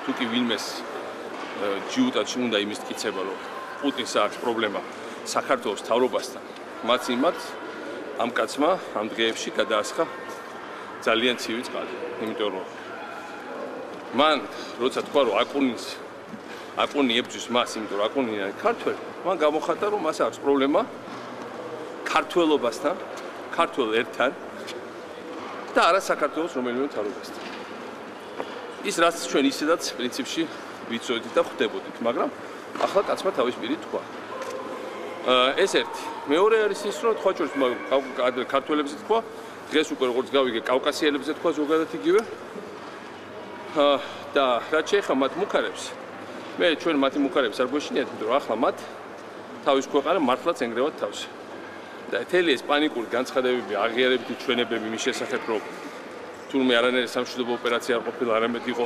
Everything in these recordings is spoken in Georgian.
თუ კი ვინმეს ჯიუტად უნდა იმის ტკიცება, რომ პუტინს აქვს პრობლემა საქართველოს მთავრობასთან, მათ იმათ ამ კაცმა ამ დღეებში გადაასხა ძალიან ცივი წყალი, იმიტომ რომ მან როცა თქვა რომ აკუნი ებრძვის მას, იმიტომ რომ აკუნია ქართველი, მან გამოხატა რომ მას აქვს პრობლემა ქართველობასთან, ქართველ ერთან და არა საქართველოს რომელიმე მთავრობასთან. ის რაც ჩვენ ისედაც პრინციპში ვიცოდით და ხვდებოდით, მაგრამ ახლა კაცმა თავის პირით თქვა. ეს ერთი. მეორე არის ის, რომ თქვა ჩვენს ქართველებზე თქვა, დღეს უკვე როგორც გავიგე, კავკასიელებზე თქვა ზოგადად იგივე. და რაც შეეხება მათ მუქარებს, მე ჩვენ მათი მუქარებს არ გვეშინიათ, იმიტომ რომ ახლა მათ თავის ქვეყანა მართლაც ენგრევათ თავს. და მთელი ეს პანიკური განცხადებები, აღიარებითი ჩვენებები მის შესახებ, რომ თურმე არანაირი სამშვიდობო ოპერაცია არ ყოფილა, არამედ იყო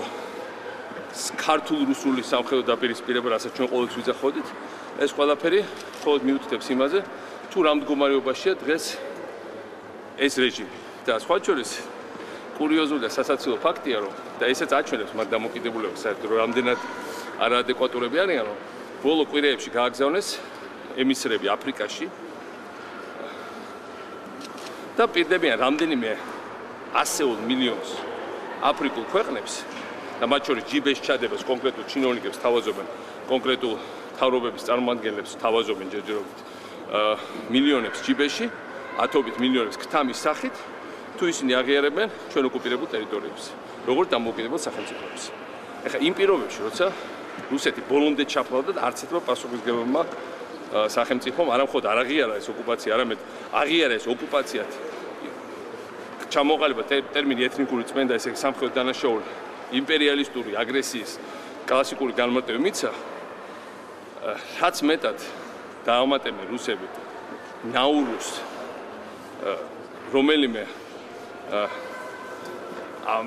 ქართულ-რუსული სამხედრო დაპირისპირება, რასაც ჩვენ ყოველთვის ვიძახოდით, ეს ყველაფერი მხოლოდ მიუთითებს იმაზე, თუ რა მდგომარეობაშია დღეს ეს რეჟიმი. და სხვა შორის კურიოზული და სასაცილო ფაქტია, რომ და ესეც აჩვენებს მათ დამოკიდებულებას, საერთოდ რამდენად არაადეკვატურები არიან, რომ ბოლო კვირეებში გააგზავნეს ემისრები აფრიკაში და პირდებიან რამდენიმე ასეულ მილიონს აფრიკულ ქვეყნებს და მათ შორის ჯიბეს ჩადებას კონკრეტულ ჩინოვნიკებს თავაზობენ, კონკრეტულ მთავრობების წარმომადგენლებს თავაზობენ ჯერჯერობით მილიონებს ჯიბეში, ათობით მილიონებს ქთამის სახით, თუ ისინი აღიარებენ ჩვენ ოკუპირებულ ტერიტორიებს, როგორც დამოუკიდებელ სახელმწიფოებს. ეხლა იმ პირობებში, როცა რუსეთი ბოლომდე ჩაფლავდა და არც ერთმა პასუხისმგებელმა სახელმწიფომ არა მხოლოდ არ აღიარა ეს ოკუპაცია, არამედ აღიარა ეს ოკუპაციად ჩამოყალიბა ტერმინი ეთნიკური წმენდა, ესე იგი სამხედრო დანაშაული, იმპერიალისტური აგრესიის კლასიკური განმარტები მიცა, რაც მეტად დაამატებენ რუსები ნაურუს რომელიმე ამ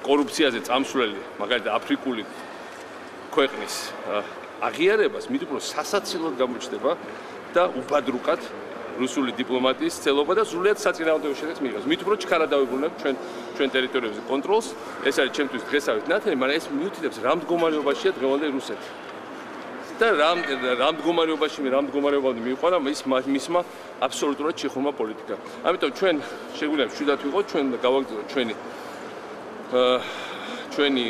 კორუფციაზე წამსვლელი, მაგალითად აფრიკული ქვეყნის აღიარებას მით უფრო სასაცილოდ გამოჩნდება და უბადრუკად რუსული დიპლომატიის ცელობა და სრულიად საწინააღმდეგო შედეგს მიიღებს. მით უფრო ჩქარა დავიბრუნებ ჩვენ ტერიტორიებზე კონტროლს, ეს არის ჩემთვის დღესავით ნათელი, მაგრამ ეს მიუთითებს რა მდგომარეობაშია დღევანდელი რუსეთი. და რა მდგომარეობამდე მიიყვანა მისმა აბსოლუტურად ჩიხურმა პოლიტიკამ. ამიტომ ჩვენ შეგვიძლია მშვიდად ვიყოთ, ჩვენ გავაგრძელოთ ჩვენი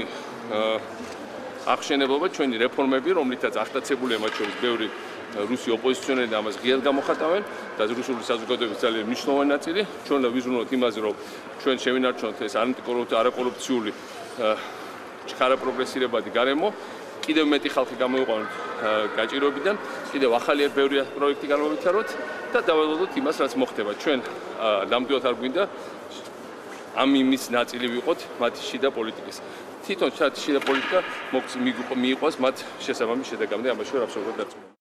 აღშენებლობა, ჩვენი რეფორმები, რომლითაც აღტაცებულია მათ შორის ბევრი რუსი ოპოზიციონერი და ამას ღიად გამოხატავენ და რუსული საზოგადოების ძალიან მნიშვნელოვანი ნაწილი. ჩვენ უნდა ვიზრუნოთ იმაზე, რომ ჩვენ შევინარჩუნოთ ეს არაკორუფციული ჩქარა პროგრესირებადი გარემო. კიდევ მეტი ხალხი გამოიყვანოთ გაჭიროებიდან, კიდევ ახალი ბევრი პროექტი განმოვიცაროთ და დაველოდოთ იმას, რაც მოხდება. ჩვენ ნამდვილად არ გვინდა ამ იმის ნაწილი ვიყოთ მათი შიდა პოლიტიკის. თვითონ შიდა პოლიტიკა მიიღოს მათ შესაბამის შედეგამდე, ამაში ვარ აბსოლუტურად დარწმუნებული.